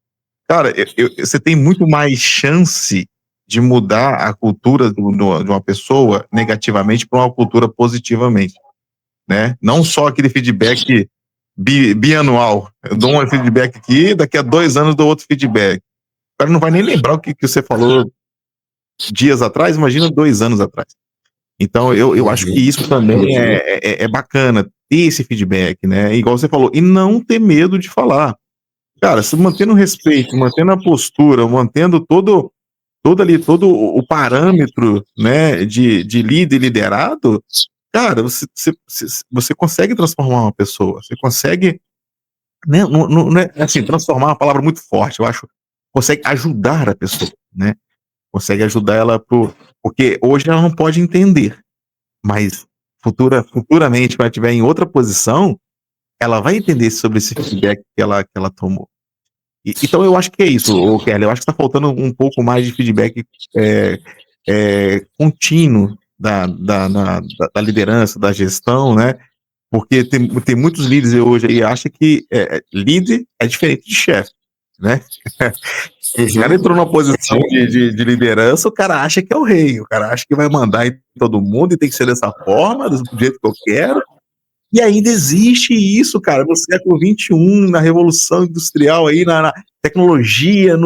Cara, você tem muito mais chance de mudar a cultura de uma pessoa negativamente para uma cultura positivamente, né? Não só aquele feedback bianual. Eu dou um feedback aqui, daqui a 2 anos dou outro feedback. O cara não vai nem lembrar o que você falou dias atrás, imagina 2 anos atrás. Então, eu acho que Uhum. isso também é bacana, ter esse feedback, né? Igual você falou, e não ter medo de falar. Cara, se mantendo o respeito, mantendo a postura, mantendo todo o parâmetro, né, de líder e liderado, cara, você consegue transformar uma pessoa, você consegue, né, não é assim, transformar é uma palavra muito forte, eu acho, consegue ajudar a pessoa, né, consegue ajudar ela porque hoje ela não pode entender, mas futuramente, quando ela estiver em outra posição, ela vai entender sobre esse feedback que ela tomou. Então eu acho que é isso, ô Kelly, eu acho que tá faltando um pouco mais de feedback, eh contínuo da liderança, da gestão, né, porque tem muitos líderes hoje aí acha que, líder é diferente de chefe, né. O cara Uhum. entrou numa posição de liderança, o cara acha que é o rei, o cara acha que vai mandar em todo mundo e tem que ser dessa forma, do jeito que eu quero, e ainda existe isso, cara, no século XXI, na revolução industrial aí, na tecnologia,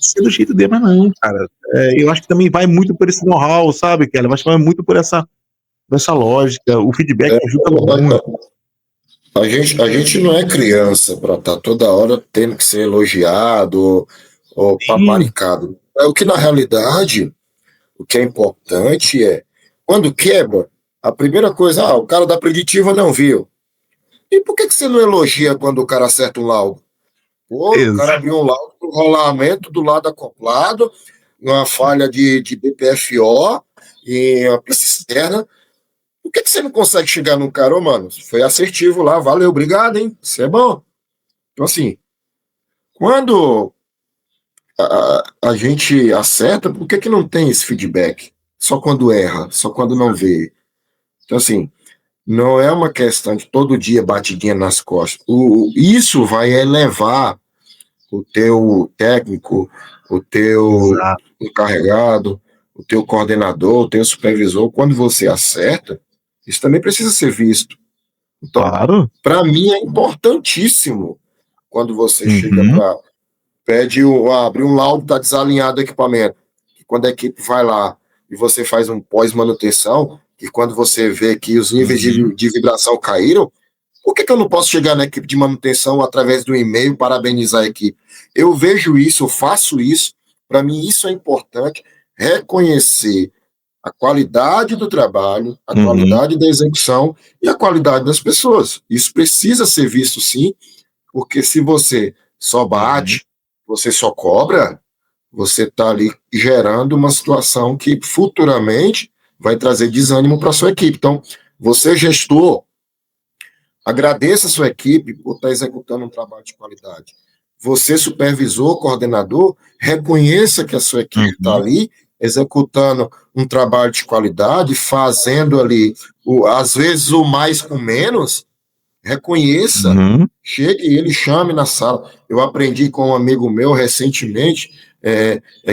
ser do jeito dele, mas não, cara. Eu acho que também vai muito por esse know-how, sabe, Kelly? Eu acho que vai muito por essa nessa lógica. O feedback ajuda muito. A gente não é criança para estar toda hora tendo que ser elogiado ou Sim, paparicado. É o que, na realidade, o que é importante é, quando quebra, a primeira coisa, o cara da preditiva não viu. E por que você não elogia quando o cara acerta um laudo? Pô, o cara abriu um laudo do rolamento do lado acoplado, uma falha de BPFO e uma pista externa. Por que você não consegue chegar num cara, ô, mano? Foi assertivo lá, valeu, obrigado, hein? Isso é bom. Então, assim, quando a gente acerta, por que não tem esse feedback? Só quando erra, só quando não vê. Então, assim, não é uma questão de todo dia batidinha nas costas. Isso vai elevar o teu técnico, o teu exato. encarregado, o teu coordenador, o teu supervisor. Quando você acerta, isso também precisa ser visto. Então, Claro. para mim é importantíssimo quando você chega Uhum. para pede abrir um laudo, está desalinhado o equipamento. E quando a equipe vai lá e você faz um pós-manutenção, e quando você vê que os níveis Uhum. de vibração caíram, por que eu não posso chegar na equipe de manutenção através do e-mail parabenizar a equipe? Eu vejo isso, eu faço isso. Para mim, isso é importante. Reconhecer a qualidade do trabalho, a Uhum. qualidade da execução e a qualidade das pessoas. Isso precisa ser visto, sim, porque se você só Uhum. bate, você só cobra, você está ali gerando uma situação que futuramente vai trazer desânimo para a sua equipe. Então, você, gestor, agradeça a sua equipe por estar executando um trabalho de qualidade. Você, supervisor, coordenador, reconheça que a sua equipe está Uhum. ali executando um trabalho de qualidade, fazendo ali, às vezes, o mais com menos. Reconheça, Uhum. chegue e ele chame na sala. Eu aprendi com um amigo meu recentemente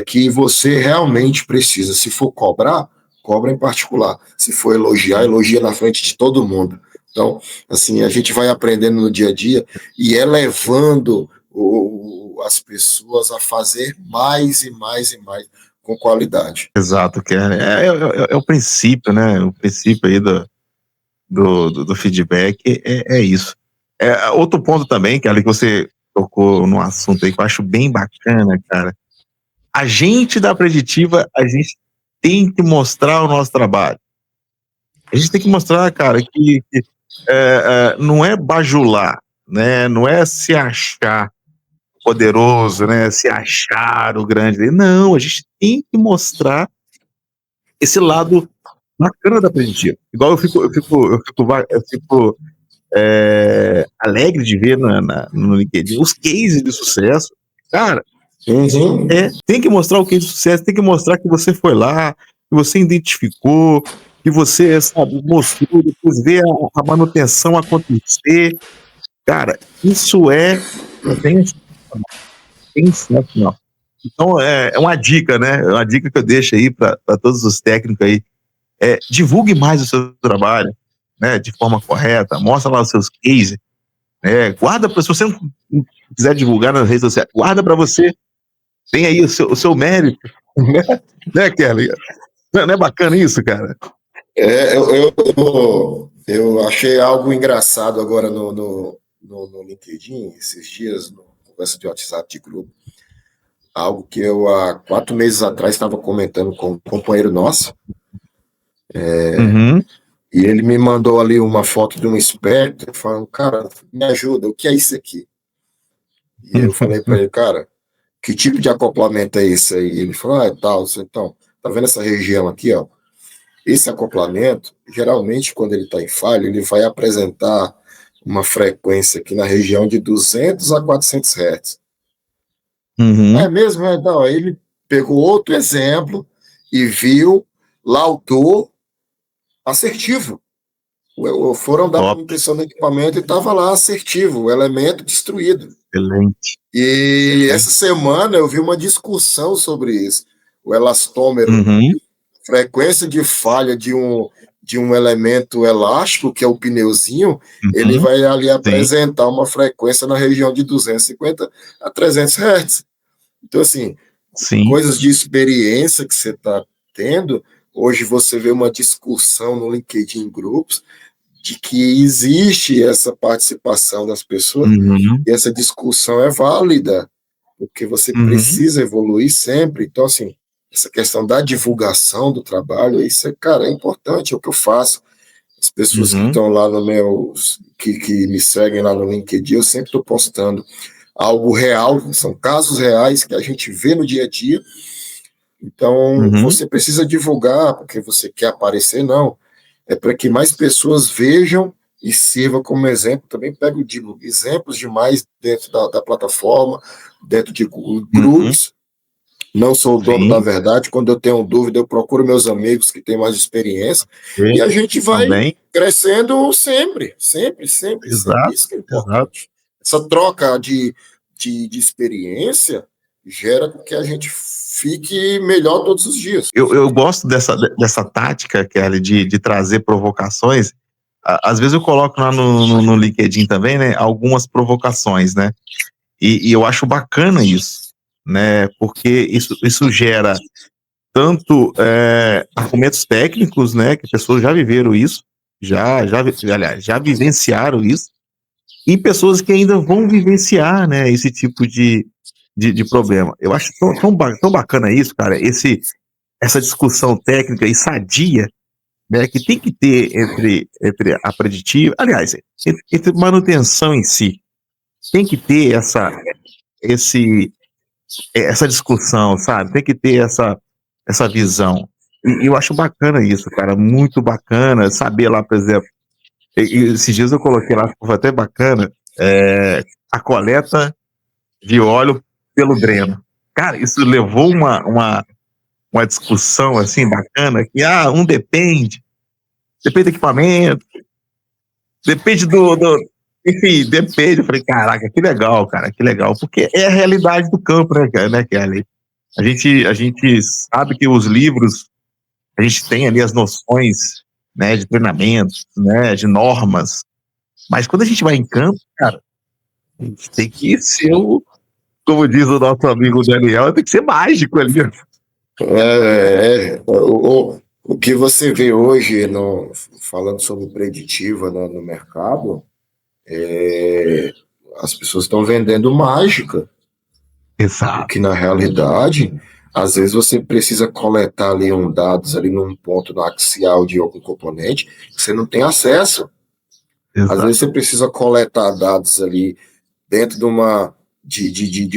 que você realmente precisa, se for cobrar, cobra em particular. Se for elogiar, elogia na frente de todo mundo. Então, assim, a gente vai aprendendo no dia a dia e elevando as pessoas a fazer mais e mais e mais com qualidade. Exato, que é o princípio, né? O princípio aí do feedback é isso. Outro ponto também, que ali que você tocou num assunto aí que eu acho bem bacana, cara. A gente da Preditiva, a gente tem que mostrar o nosso trabalho. A gente tem que mostrar, cara, que não é bajular, né? Não é se achar poderoso, né? Se achar o grande. Não, a gente tem que mostrar esse lado bacana da Preditiva. Igual eu fico alegre de ver no LinkedIn os cases de sucesso. Cara, Uhum. tem que mostrar o case de sucesso, tem que mostrar que você foi lá, que você identificou, que você, sabe, mostrou, depois ver a manutenção acontecer. Cara, isso é sensacional, sensacional. Então, é uma dica, né? É uma dica que eu deixo aí para todos os técnicos aí. Divulgue mais o seu trabalho, né? De forma correta, mostra lá os seus cases, guarda para se você não quiser divulgar nas redes sociais, guarda para você, tem aí o seu mérito, né, Kelly? Não é bacana isso, cara? Eu achei algo engraçado agora no LinkedIn, esses dias, no conversa de WhatsApp de grupo, algo que eu há 4 meses atrás estava comentando com um companheiro nosso, Uhum. e ele me mandou ali uma foto de um esperto, falando, cara, me ajuda, o que é isso aqui? E eu falei para ele, cara, que tipo de acoplamento é esse aí? Ele falou, é tal, então, tá vendo essa região aqui, ó? Esse acoplamento, geralmente, quando ele está em falha, ele vai apresentar uma frequência aqui na região de 200 a 400 Hz. É Uhum. mesmo? Não, aí ele pegou outro exemplo e viu, laudou, assertivo. Foram dar Top, manutenção do equipamento e estava lá assertivo, o elemento destruído. excelente. E essa semana eu vi uma discussão sobre isso. O elastômero, Uhum. frequência de falha de um elemento elástico, que é o pneuzinho, ele Uhum. vai ali Sim, apresentar uma frequência na região de 250 a 300 Hz. Então, assim, sim. coisas de experiência que você está tendo, Hoje você vê uma discussão no LinkedIn Groups de que existe essa participação das pessoas Uhum. e essa discussão é válida, porque você Uhum. precisa evoluir sempre. Então, assim, essa questão da divulgação do trabalho, isso é, cara, é importante, é o que eu faço. As pessoas que Uhum. estão lá no meu, que me seguem lá no LinkedIn, eu sempre estou postando algo real, são casos reais que a gente vê no dia a dia. Então, Uhum. você precisa divulgar porque você quer aparecer, não. É para que mais pessoas vejam e sirva como exemplo. Também pego exemplos demais dentro da plataforma, dentro de Uhum. grupos. Não sou o dono da Sim. verdade. Quando eu tenho dúvida, eu procuro meus amigos que têm mais experiência. E Sim. a gente vai Também. crescendo sempre, sempre, sempre, sempre. Exato. Isso que é Exato. importante. Essa troca de experiência gera com que a gente fique melhor todos os dias. Eu gosto dessa tática, Kelly, de trazer provocações. Às vezes eu coloco lá no LinkedIn também, né, algumas provocações, né? E eu acho bacana isso, né? Porque isso gera tanto argumentos técnicos, né? Que pessoas já viveram isso, aliás, já vivenciaram isso, e pessoas que ainda vão vivenciar, né? Esse tipo de problema. Eu acho tão bacana isso, cara. Essa discussão técnica e sadia, né? Que tem que ter entre a preditiva, aliás, entre manutenção em si, tem que ter esse essa discussão, sabe? Tem que ter essa visão. E eu acho bacana isso, cara, muito bacana saber lá, por exemplo, esses dias eu coloquei lá, foi até bacana, a coleta de óleo pelo dreno. Cara, isso levou uma discussão assim bacana, que um depende do equipamento, depende enfim, depende. Eu falei, caraca, que legal, cara, que legal, porque é a realidade do campo, né, Kelly? A gente sabe que os livros, a gente tem ali as noções, né, de treinamento, né, de normas, mas quando a gente vai em campo, cara, a gente tem que ser como diz o nosso amigo Daniel, tem que ser mágico ali. O que você vê hoje, falando sobre preditiva no mercado, as pessoas estão vendendo mágica. O Exato. que na realidade, às vezes você precisa coletar ali dados ali num ponto no axial de algum componente que você não tem acesso. Às Exato. vezes você precisa coletar dados ali dentro de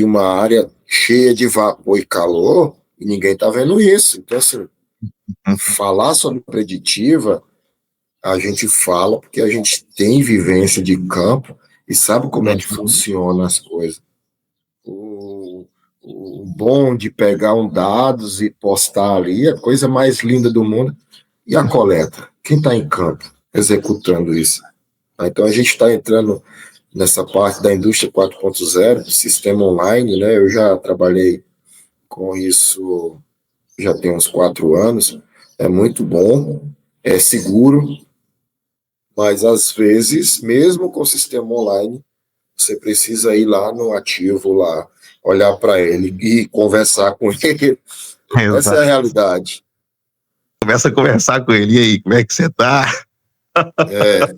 uma área cheia de vapor e calor e ninguém está vendo isso. Então, assim, falar sobre preditiva, a gente fala porque a gente tem vivência de campo e sabe como é que Uhum. funcionam as coisas. O bom de pegar dados e postar ali, é a coisa mais linda do mundo. E a coleta? Quem está em campo executando isso? Então a gente está entrando nessa parte da indústria 4.0, do sistema online, né? Eu já trabalhei com isso já tem uns 4 anos. É muito bom, é seguro, mas às vezes, mesmo com o sistema online, você precisa ir lá no ativo, lá, olhar para ele e conversar com ele. Essa é a Exato. realidade. Começa a conversar com ele, e aí, como é que você tá? É,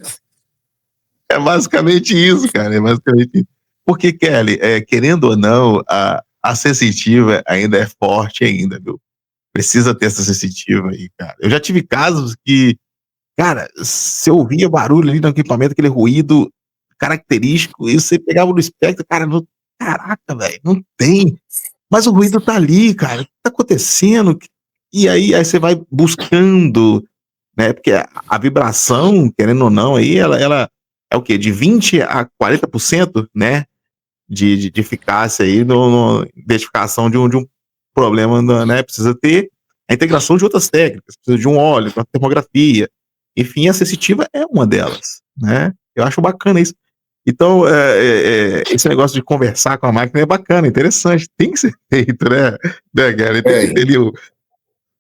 É basicamente isso, cara, é basicamente isso. Porque, Kelly, querendo ou não, a sensitiva ainda é forte ainda, viu? Precisa ter essa sensitiva aí, cara. Eu já tive casos que, cara, você ouvia barulho ali no equipamento, aquele ruído característico, e você pegava no espectro, cara, caraca, velho, não tem. Mas o ruído tá ali, cara, o que tá acontecendo? E aí você vai buscando, né? Porque a vibração, querendo ou não, aí ela é o quê? De 20 a 40%, né? De eficácia aí no identificação de um problema, né? Precisa ter a integração de outras técnicas, precisa de um óleo, uma termografia. Enfim, a sensitiva é uma delas, né? Eu acho bacana isso. Então, esse negócio de conversar com a máquina é bacana, interessante, tem que ser feito, né, Gary? é.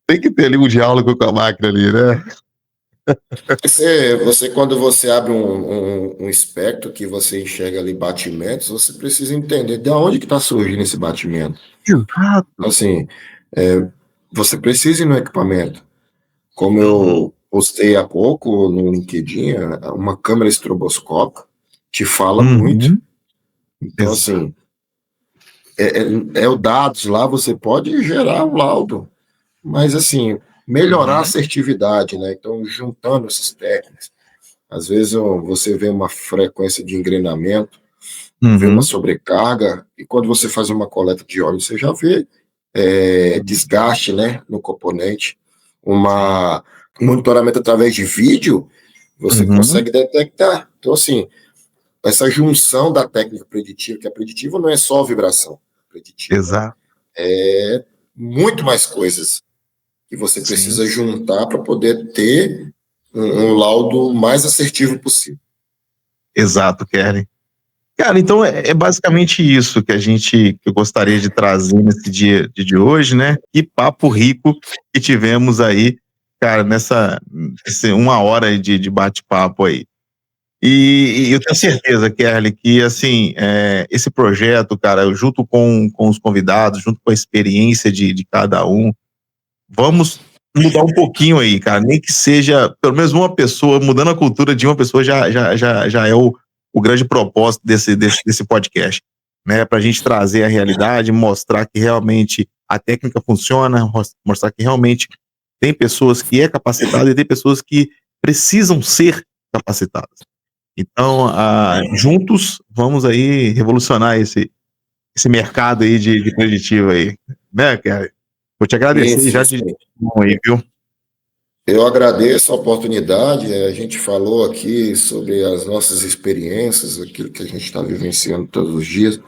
Tem que ter ali um diálogo com a máquina ali, né? Quando você abre um espectro que você enxerga ali batimentos, você precisa entender de onde que está surgindo esse batimento. Exato. Assim, você precisa ir no equipamento. Como Uhum. eu postei há pouco no LinkedIn, uma câmera estroboscópica te fala muito. Uhum. Então, Exato. assim, é o dados lá, você pode gerar um laudo, mas, assim, melhorar a Uhum. assertividade, né? Então, juntando esses técnicos, às vezes você vê uma frequência de engrenamento, vê uma Uhum. sobrecarga, e quando você faz uma coleta de óleo, você já vê desgaste, né, no componente. Sim. Um monitoramento através de vídeo, você Uhum. consegue detectar. Então, assim, essa junção da técnica preditiva, que a preditiva não é só vibração, a preditiva Exato. é muito mais coisas que você Sim. precisa juntar para poder ter um laudo mais assertivo possível. Exato, Kelly. Cara, então é basicamente isso que eu gostaria de trazer nesse dia de hoje, né? Que papo rico que tivemos aí, cara, nesse 1 hora de bate-papo aí. E eu tenho certeza, Kelly, que assim, esse projeto, cara, junto com os convidados, junto com a experiência de cada um, vamos mudar um pouquinho aí, cara. Nem que seja pelo menos uma pessoa, mudando a cultura de uma pessoa já é o grande propósito desse podcast, né? Pra gente trazer a realidade, mostrar que realmente a técnica funciona, mostrar que realmente tem pessoas que é capacitada e tem pessoas que precisam ser capacitadas. Então, juntos, vamos aí revolucionar esse mercado aí de preditivo aí, né, cara? Vou te Sim, agradecer sim, já de sim. bom aí, viu? Eu agradeço a oportunidade. A gente falou aqui sobre as nossas experiências, aquilo que a gente está vivenciando todos os dias.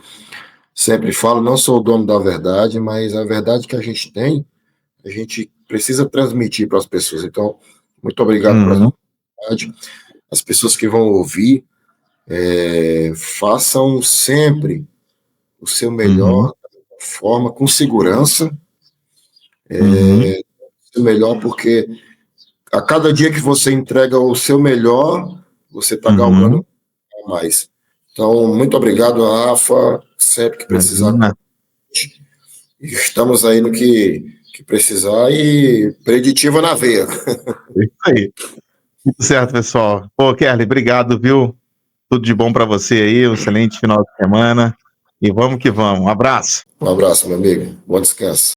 Sempre falo, não sou o dono da verdade, mas a verdade que a gente tem, a gente precisa transmitir para as pessoas. Então, muito obrigado pela Uhum, oportunidade. As pessoas que vão ouvir, façam sempre o seu uhum, melhor, da forma, com segurança, uhum, o seu melhor, porque a cada dia que você entrega o seu melhor, você está galgando uhum. mais. Então, muito obrigado, Rafa. Sempre que precisar, Imagina. estamos aí no que precisar e preditiva na veia. É isso aí. Tudo certo, pessoal. Pô, Kelly, obrigado, viu? Tudo de bom pra você aí, um excelente final de semana. E vamos que vamos. Um abraço. Um abraço, meu amigo. Bom descanso.